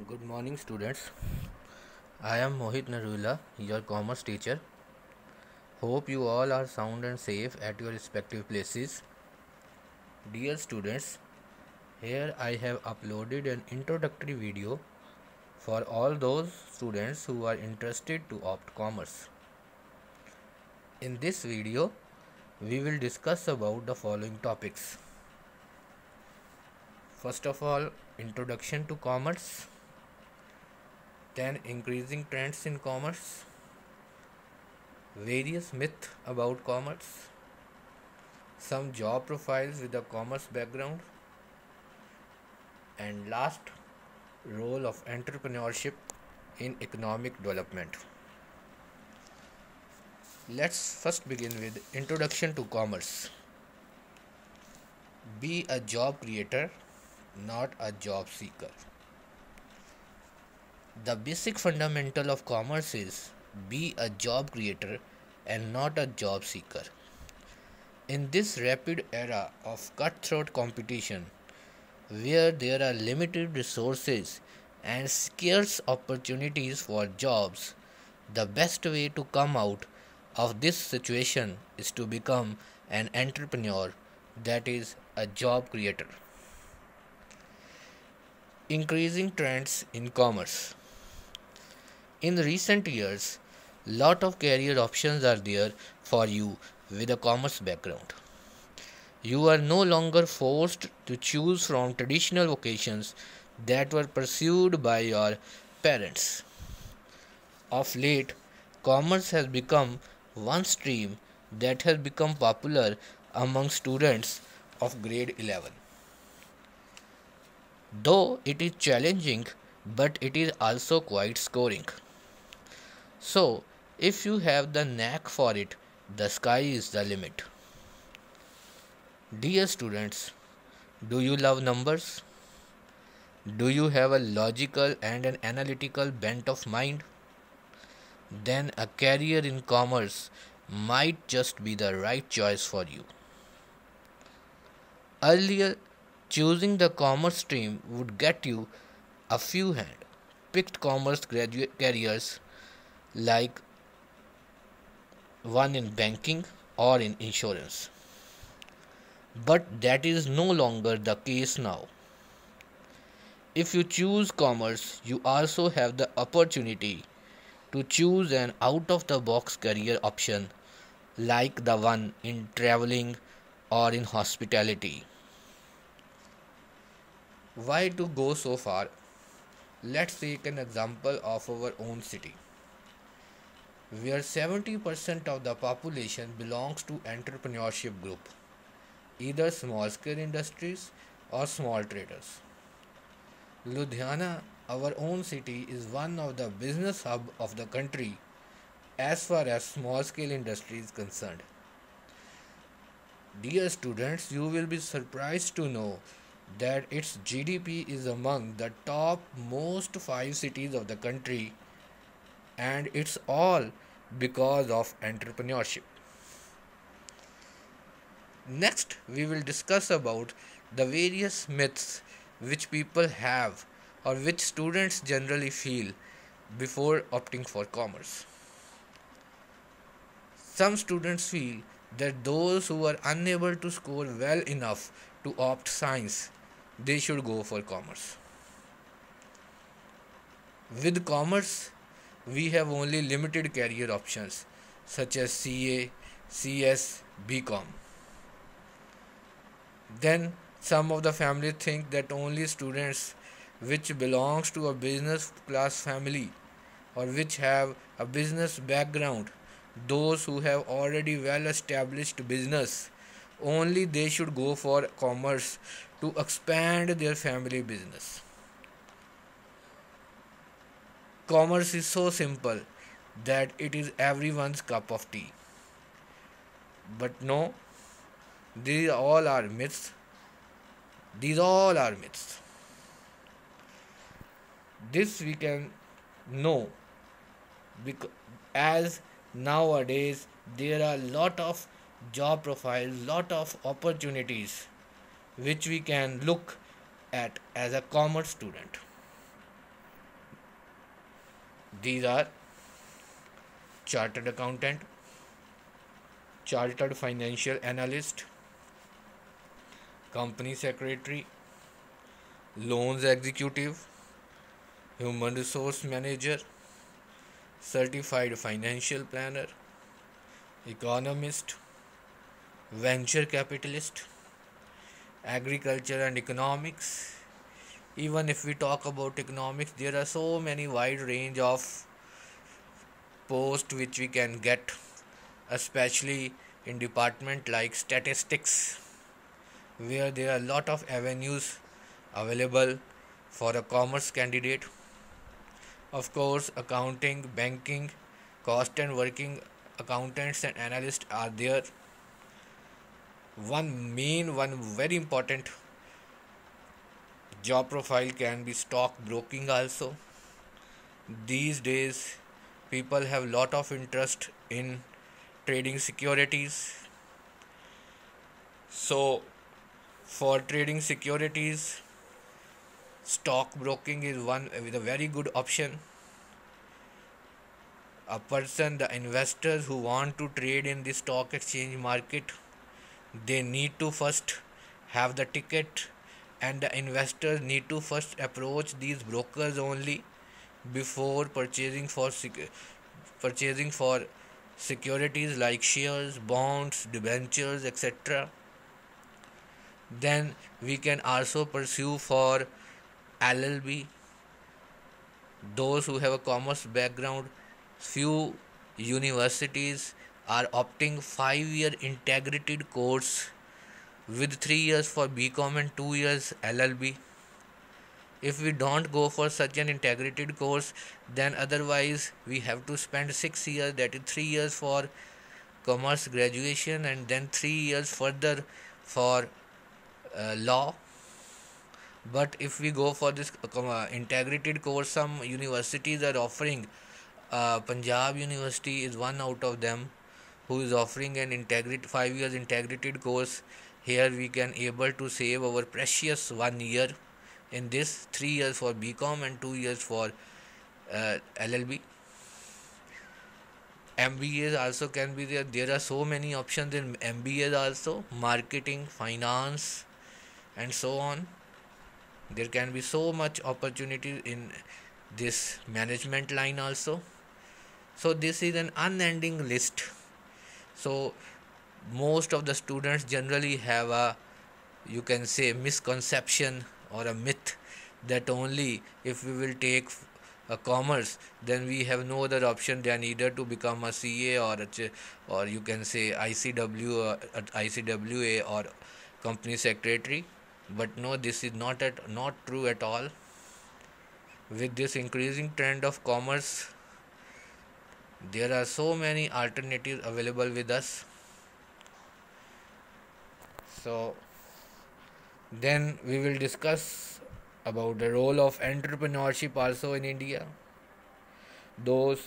Good morning, students. I am Mohit Narula, your commerce teacher. Hope you all are sound and safe at your respective places. Dear students, here I have uploaded an introductory video for all those students who are interested to opt commerce. In this video, we will discuss about the following topics. First of all, introduction to commerce, then increasing trends in commerce, various myths about commerce, some job profiles with a commerce background, and last, role of entrepreneurship in economic development. Let's first begin with introduction to commerce. Be a job creator, not a job seeker. The basic fundamental of commerce is be a job creator and not a job seeker. In this rapid era of cutthroat competition, where there are limited resources and scarce opportunities for jobs, the best way to come out of this situation is to become an entrepreneur, that is, a job creator. Increasing trends in commerce. In recent years, lot of career options are there for you with a commerce background. You are no longer forced to choose from traditional vocations that were pursued by your parents. Of late, commerce has become one stream that has become popular among students of grade 11. Though it is challenging, but it is also quite scoring. So, if you have the knack for it, the sky is the limit. Dear students, do you love numbers? Do you have a logical and an analytical bent of mind? Then a career in commerce might just be the right choice for you. Earlier, choosing the commerce stream would get you a few hand picked commerce graduate careers like one in banking or in insurance. But that is no longer the case now. If you choose commerce, you also have the opportunity to choose an out of the box career option like the one in traveling or in hospitality. Why to go so far? Let's take an example of our own city, where 70% of the population belongs to entrepreneurship group, either small scale industries or small traders. Ludhiana, our own city, is one of the business hub of the country as far as small scale industry is concerned. Dear students, you will be surprised to know that its GDP is among the top most 5 cities of the country, and it's all because of entrepreneurship. Next, we will discuss about the various myths which people have or which students generally feel before opting for commerce. Some students feel that those who are unable to score well enough to opt science, they should go for commerce. With commerce, we have only limited career options such as CA, CS, BCom. Then some of the families think that only students which belongs to a business class family or which have a business background, those who have already well established business, only they should go for commerce to expand their family business. Commerce is so simple that it is everyone's cup of tea. But no, these all are myths. These all are myths. This we can know because as nowadays there are lot of job profiles, lot of opportunities which we can look at as a commerce student. These are chartered accountant, chartered financial analyst, company secretary, loans executive, human resource manager, certified financial planner, economist, venture capitalist, agriculture and economics. Even if we talk about economics, there are so many wide range of posts which we can get, especially in department like statistics, where there are a lot of avenues available for a commerce candidate. Of course, accounting, banking, cost and working accountants and analysts are there. One very important job profile can be stock broking also. These days, people have lot of interest in trading securities. So, for trading securities, stock broking is one with a very good option. The investors who want to trade in the stock exchange market, they need to first have the ticket, and the investors need to first approach these brokers only before purchasing for securities like shares, bonds, debentures, etc. Then we can also pursue for LLB. Those who have a commerce background, few universities are opting 5-year integrated course with 3 years for BCom and 2 years LLB. If we don't go for such an integrated course, then otherwise we have to spend 6 years, that is 3 years for commerce graduation and then 3 years further for law. But if we go for this integrated course, some universities are offering, Punjab University is one out of them, who is offering an 5 years integrated course. Here we can able to save our precious 1 year in this, 3 years for BCom and 2 years for LLB. MBAs also can be there. There are so many options in MBAs also, marketing, finance, and so on. There can be so much opportunity in this management line also. So this is an unending list. So most of the students generally have a, you can say, misconception or a myth that only if we will take a commerce, then we have no other option than either to become a CA or you can say ICWA or company secretary. But no, this is not true at all. With this increasing trend of commerce, there are so many alternatives available with us. So then we will discuss about the role of entrepreneurship also in India. Those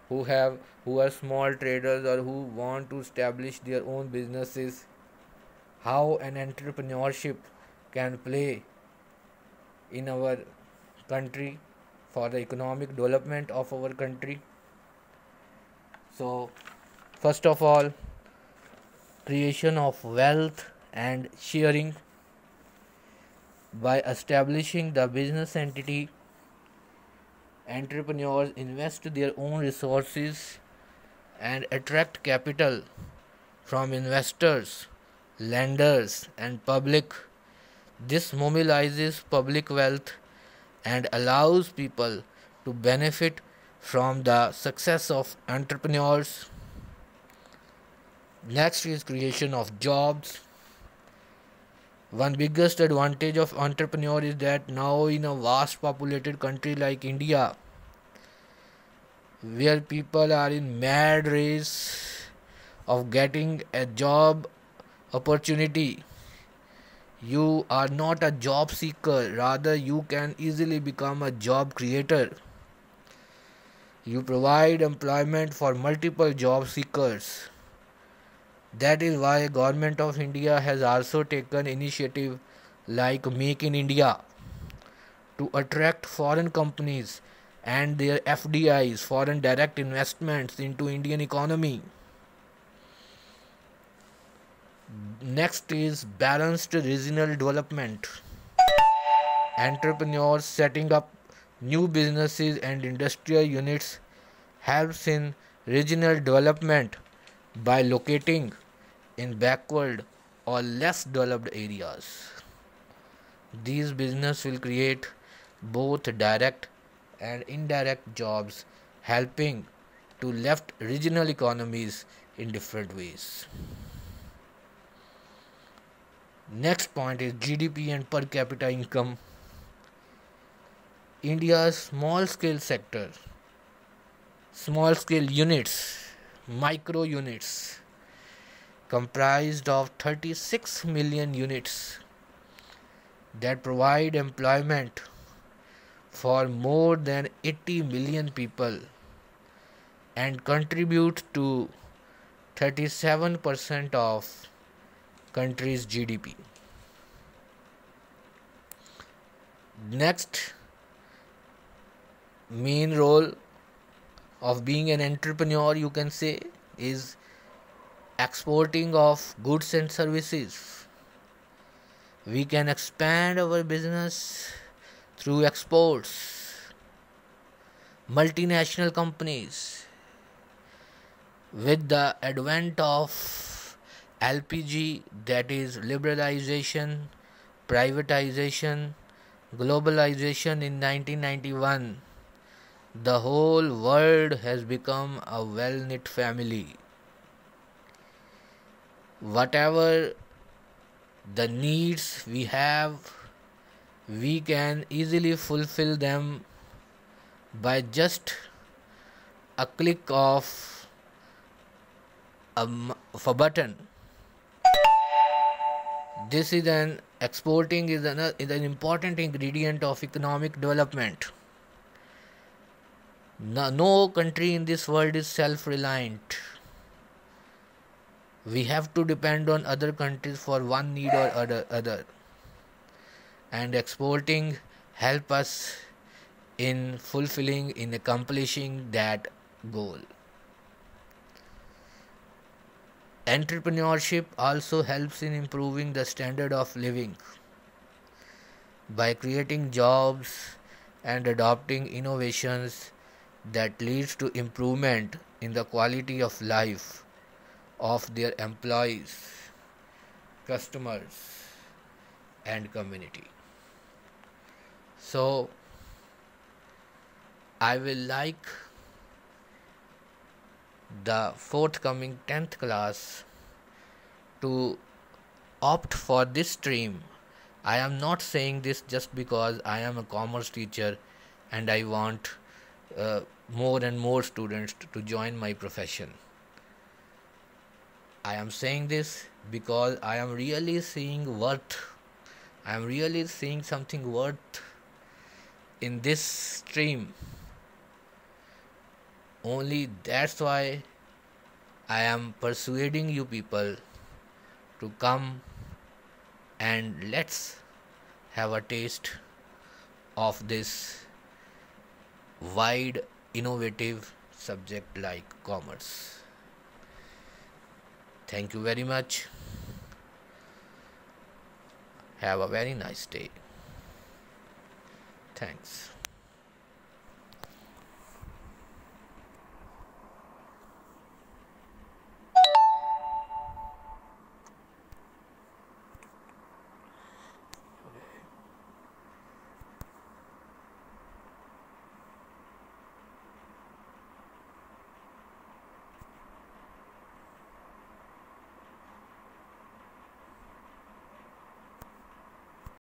who are small traders or who want to establish their own businesses, how an entrepreneurship can play in our country for the economic development of our country. So first of all, creation of wealth and sharing. By establishing the business entity, entrepreneurs invest their own resources and attract capital from investors, lenders, and public. This mobilizes public wealth and allows people to benefit from the success of entrepreneurs. Next is creation of jobs. One biggest advantage of entrepreneur is that now in a vast populated country like India, where people are in mad race of getting a job opportunity, you are not a job seeker, rather you can easily become a job creator. You provide employment for multiple job seekers. That is why Government of India has also taken initiative like Make in India to attract foreign companies and their FDIs, foreign direct investments into Indian economy. Next is balanced regional development. Entrepreneurs setting up new businesses and industrial units helps in regional development by locating in backward or less developed areas. These businesses will create both direct and indirect jobs, helping to lift regional economies in different ways. Next point is GDP and per capita income. India's small scale sector, small scale units, micro units, comprised of 36 million units that provide employment for more than 80 million people and contribute to 37% of country's GDP. Next main role of being an entrepreneur, you can say, is exporting of goods and services. We can expand our business through exports. Multinational companies, with the advent of LPG, that is liberalization, privatization, globalization in 1991, the whole world has become a well-knit family. Whatever the needs we have, we can easily fulfill them by just a click of a button. This is an exporting is an important ingredient of economic development. No country in this world is self-reliant. We have to depend on other countries for one need or other. And exporting help us in fulfilling, in accomplishing that goal. Entrepreneurship also helps in improving the standard of living by creating jobs and adopting innovations that leads to improvement in the quality of life of their employees, customers, and community. So I will like the forthcoming 10th class to opt for this stream. I am not saying this just because I am a commerce teacher and I want more and more students to join my profession. I am saying this because I am really seeing worth. I am really seeing something worth in this stream. Only that's why I am persuading you people to come and let's have a taste of this wide, innovative subject like commerce. Thank you very much. Have a very nice day. Thanks.